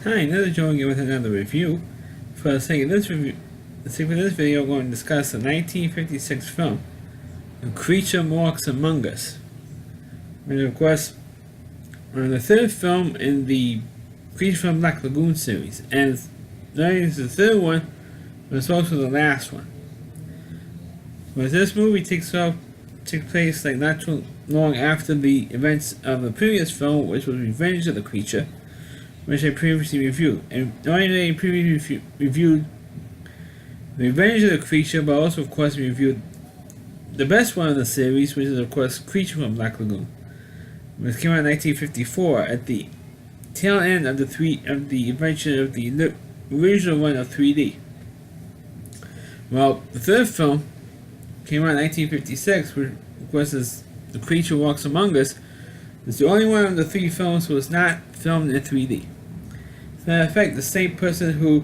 Hi, this is Joe again with another review. For the sake of this video, we're going to discuss the 1956 film, A Creature Walks Among Us. And of course, the third film in the Creature from Black Lagoon series, and not only is the third one, but it's also the last one. But this movie takes place like not too long after the events of the previous film, which was Revenge of the Creature, which I previously reviewed. And not only did I previously reviewed Revenge of the Creature, but also of course reviewed the best one of the series, which is of course Creature from Black Lagoon, which came out in 1954 at the tail end of the invention of the original one of 3D. Well, the third film came out in 1956, which of course is The Creature Walks Among Us. It's the only one of the three films that was not filmed in 3D. As a matter of fact, the same person who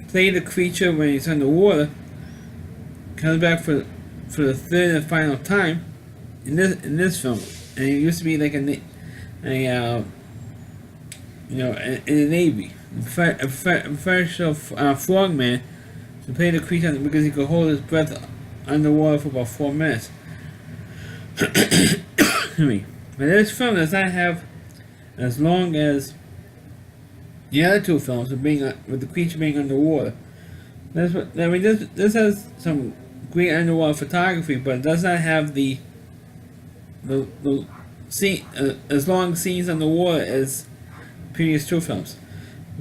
played the creature when he's underwater comes back for the third and final time in this film, and he used to be like in the Navy, a professional frogman to play the creature because he could hold his breath underwater for about 4 minutes. But this film does not have as long as the other two films with the creature being underwater. This has some great underwater photography, but it does not have the scene as long scenes underwater as the previous two films.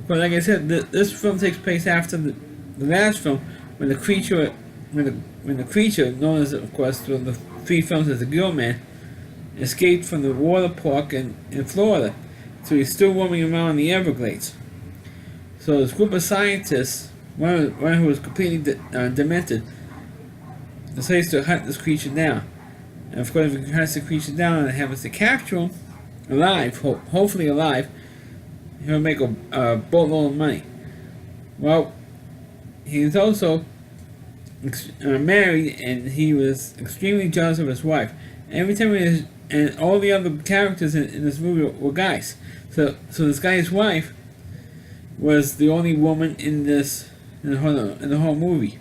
But like I said, this film takes place after the last film, when the creature, known as of course the three films as the Gill Man, escaped from the water park in Florida. So he's still roaming around in the Everglades. So this group of scientists, one who was completely demented, decides to hunt this creature down. And of course, if he hunts the creature down and happens to capture him alive, hopefully alive, he'll make a boatload of money. Well, he's also married, and he was extremely jealous of his wife. Every time and all the other characters in this movie were guys. So this guy's wife was the only woman in the whole movie.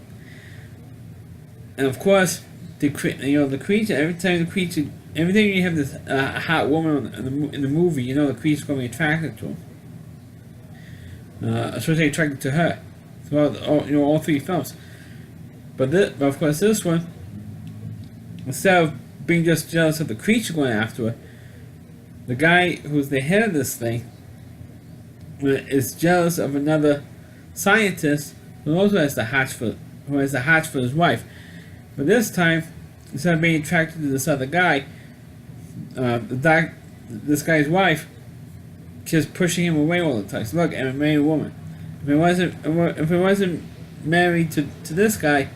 And of course, the creature. Every time you have this hot woman in the movie, the creature's going to be attracted to him. Especially attracted to her throughout all three films. But of course, this one, instead of being just jealous of the creature going after her, the guy who's the head of this thing is jealous of another scientist who also has the hots for his wife. But this time, instead of being attracted to this other guy, this guy's wife just pushing him away all the time. So look, I'm a married woman. If it wasn't married to this guy,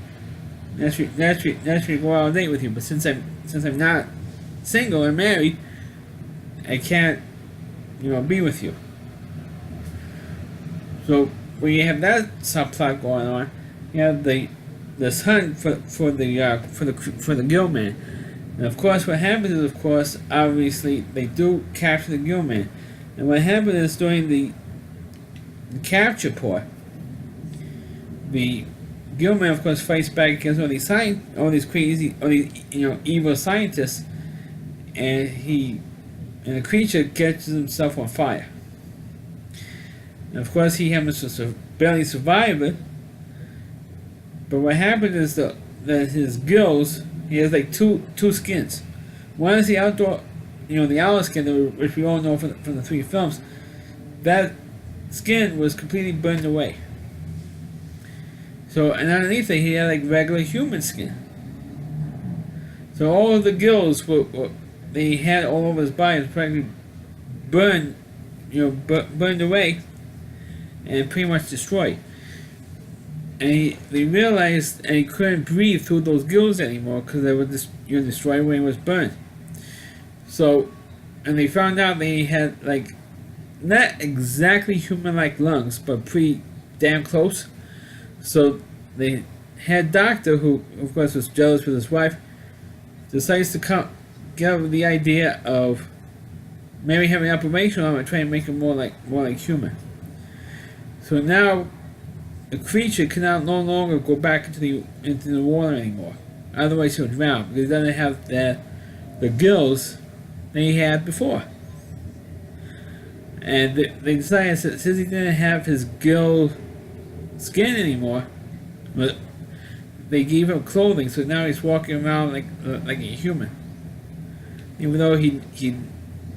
naturally go out on a date with you. But since I'm not single and married, I can't, be with you. So when you have that subplot going on, you have this hunt for the Gill Man. And of course, what happens is, of course, obviously they do capture the Gill Man. And what happens is, during the capture part, the Gill Man, of course, fights back against all these evil scientists, and the creature catches himself on fire. And of course, he happens to barely survive it. But what happens is that his gills, he has like two skins. One is the outdoor, the owl skin, which we all know from the three films. That skin was completely burned away. So, and underneath it, he had like regular human skin. So all of the gills they had all over his body was practically burned away and pretty much destroyed. And they realized, and he couldn't breathe through those gills anymore because they were destroyed when he was burned. So, and they found out they had like not exactly human-like lungs, but pretty damn close. So they had Doctor, who of course was jealous with his wife, decides to get up with the idea of maybe having an operation on him and try and make him more like human. So now a creature cannot no longer go back into the water anymore. Otherwise he'll drown because he doesn't have the gills that he had before. And they decided that since he didn't have his gill skin anymore, but they gave him clothing, so now he's walking around like a human. Even though he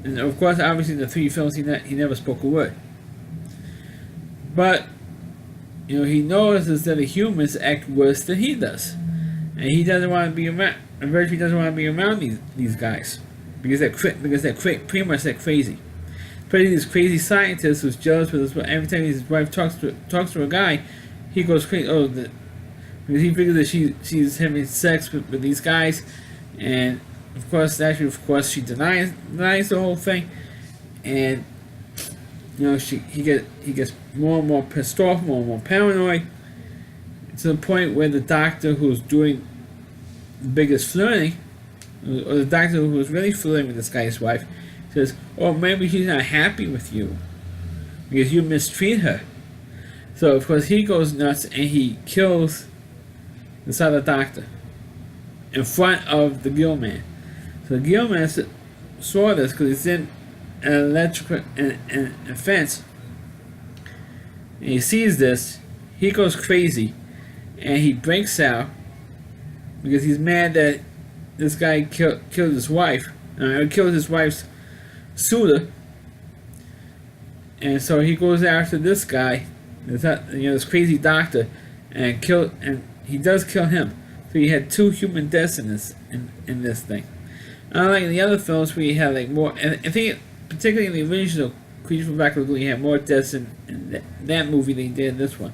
and of course, obviously, in the 3 films he never spoke a word. But he notices that the humans act worse than he does, and he doesn't want to be around. And virtually doesn't want to be around these guys because they're pretty much they're crazy. Especially this crazy scientist who's jealous with every time his wife talks to a guy, he goes crazy. Because he figures that she's having sex with these guys, and of course she denies the whole thing, and he gets more and more pissed off, more and more paranoid, to the point where the doctor who's doing the biggest flirting, or the doctor who was really flirting with this guy's wife, says, "Oh, maybe she's not happy with you because you mistreat her." So of course he goes nuts and he kills this other doctor in front of the gill man. So the gill man saw this because he's in an electrical fence, and he sees this. He goes crazy, and he breaks out because he's mad that this guy killed his wife. Killed his wife's suitor, and so he goes after this guy, this crazy doctor, and he does kill him. So you had 2 human deaths in this thing. Unlike in the other films where you had like more, and I think particularly in the original Creature from Black Lagoon, you had more deaths in that movie than you did in this one.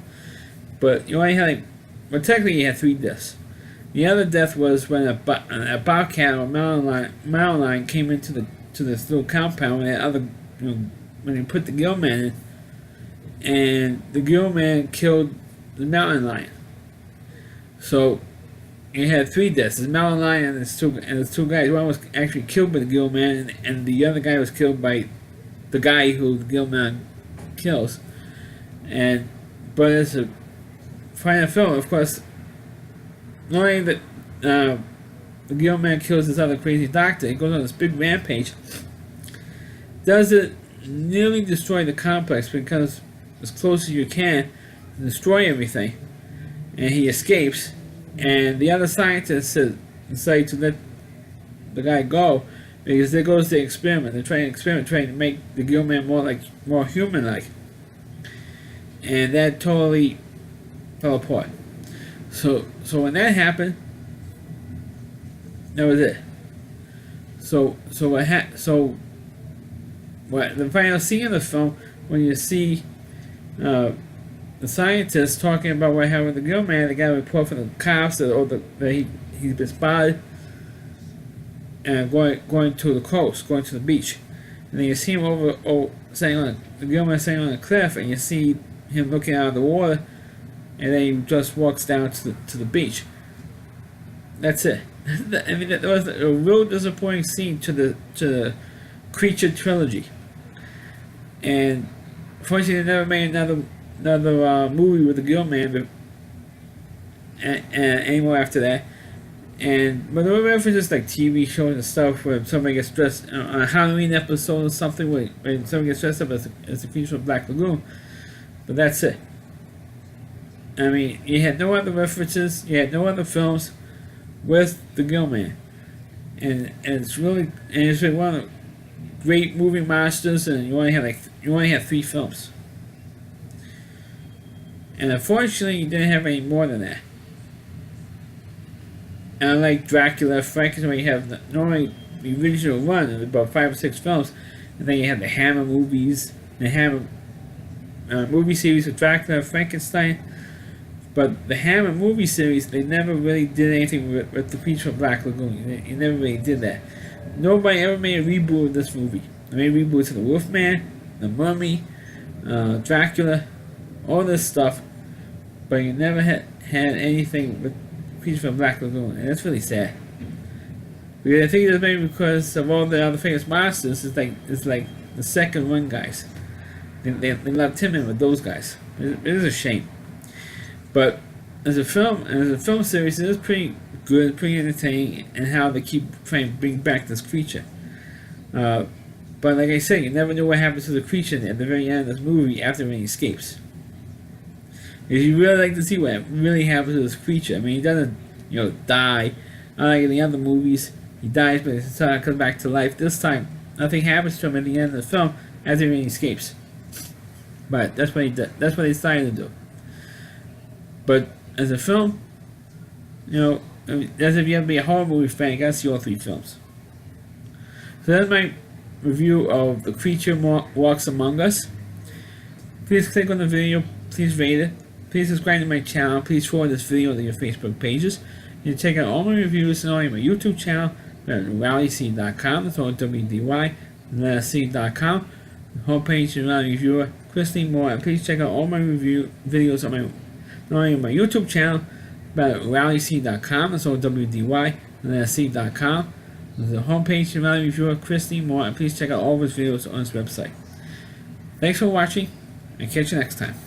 But you only had technically you had 3 deaths. The other death was when a bobcat or mountain lion came into this little compound when they put the gill man in, and the gill man killed the mountain lion. So you had 3 deaths: the mountain lion and the 2 guys. One was actually killed by the gill man, and the other guy was killed by the guy who the gill man kills. But as a final film, of course, not only that the gill man kills this other crazy doctor, he goes on this big rampage. Does it nearly destroy the complex because as close as you can to destroy everything, and he escapes, and the other scientists decide to let the guy go because there goes the experiment. They're trying to make the gill man more human-like, and that totally fell apart. So when that happened, that was it. So the final scene of the film, when you see the scientist talking about what happened with the gill man, they got a report from the cops that he's been spotted and going to the coast, going to the beach, and then you see him the gill man sitting on a cliff, and you see him looking out of the water, and then he just walks down to the beach. That's it. I mean, that was a real disappointing scene to the Creature trilogy. And fortunately, they never made another movie with the gill man anymore after that. But there were references like TV shows and stuff where somebody gets dressed on a Halloween episode or something where somebody gets dressed up as a Creature from Black Lagoon. But that's it. I mean, you had no other references, you had no other films with the gill man, and it's really one of the great movie monsters, and you only have 3 films, and unfortunately you didn't have any more than that. And unlike Dracula, Frankenstein, you have normally the original run of about 5 or 6 films, and then you have the Hammer movies, the Hammer movie series of Dracula, Frankenstein. But the Hammer movie series, they never really did anything with the Creature from Black Lagoon. You never really did that. Nobody ever made a reboot of this movie. They made reboots of the Wolfman, the Mummy, Dracula, all this stuff, but you never had anything with Creature from Black Lagoon, and that's really sad. Because I think it's maybe because of all the other famous monsters, it's like the second one guys. They left him in with those guys. It is a shame. But as a film series, it is pretty good, pretty entertaining, and how they keep trying to bring back this creature. But like I said, you never know what happens to the creature at the very end of this movie after he escapes. Because you really like to see what really happens to this creature. I mean, he doesn't, die. Unlike in the other movies, he dies, but he comes back to life. This time, nothing happens to him at the end of the film after he escapes. But that's what he did. That's what they decided to do. But as a film, as if you have to be a horror movie fan, you gotta see all 3 films. So that's my review of The Creature Walks Among Us. Please click on the video, please rate it, please subscribe to my channel, please forward this video to your Facebook pages. You can check out all my reviews and all my YouTube channel at RowdyC.com, that's all WDY.com. The homepage is Rowdy Reviewer, Christine Moore, and please check out all my review videos on my YouTube channel at RowdyC.com, that's all WDY.com. The homepage is Rowdy Reviewer, Christine Moore, and please check out all of his videos on his website. Thanks for watching, and catch you next time.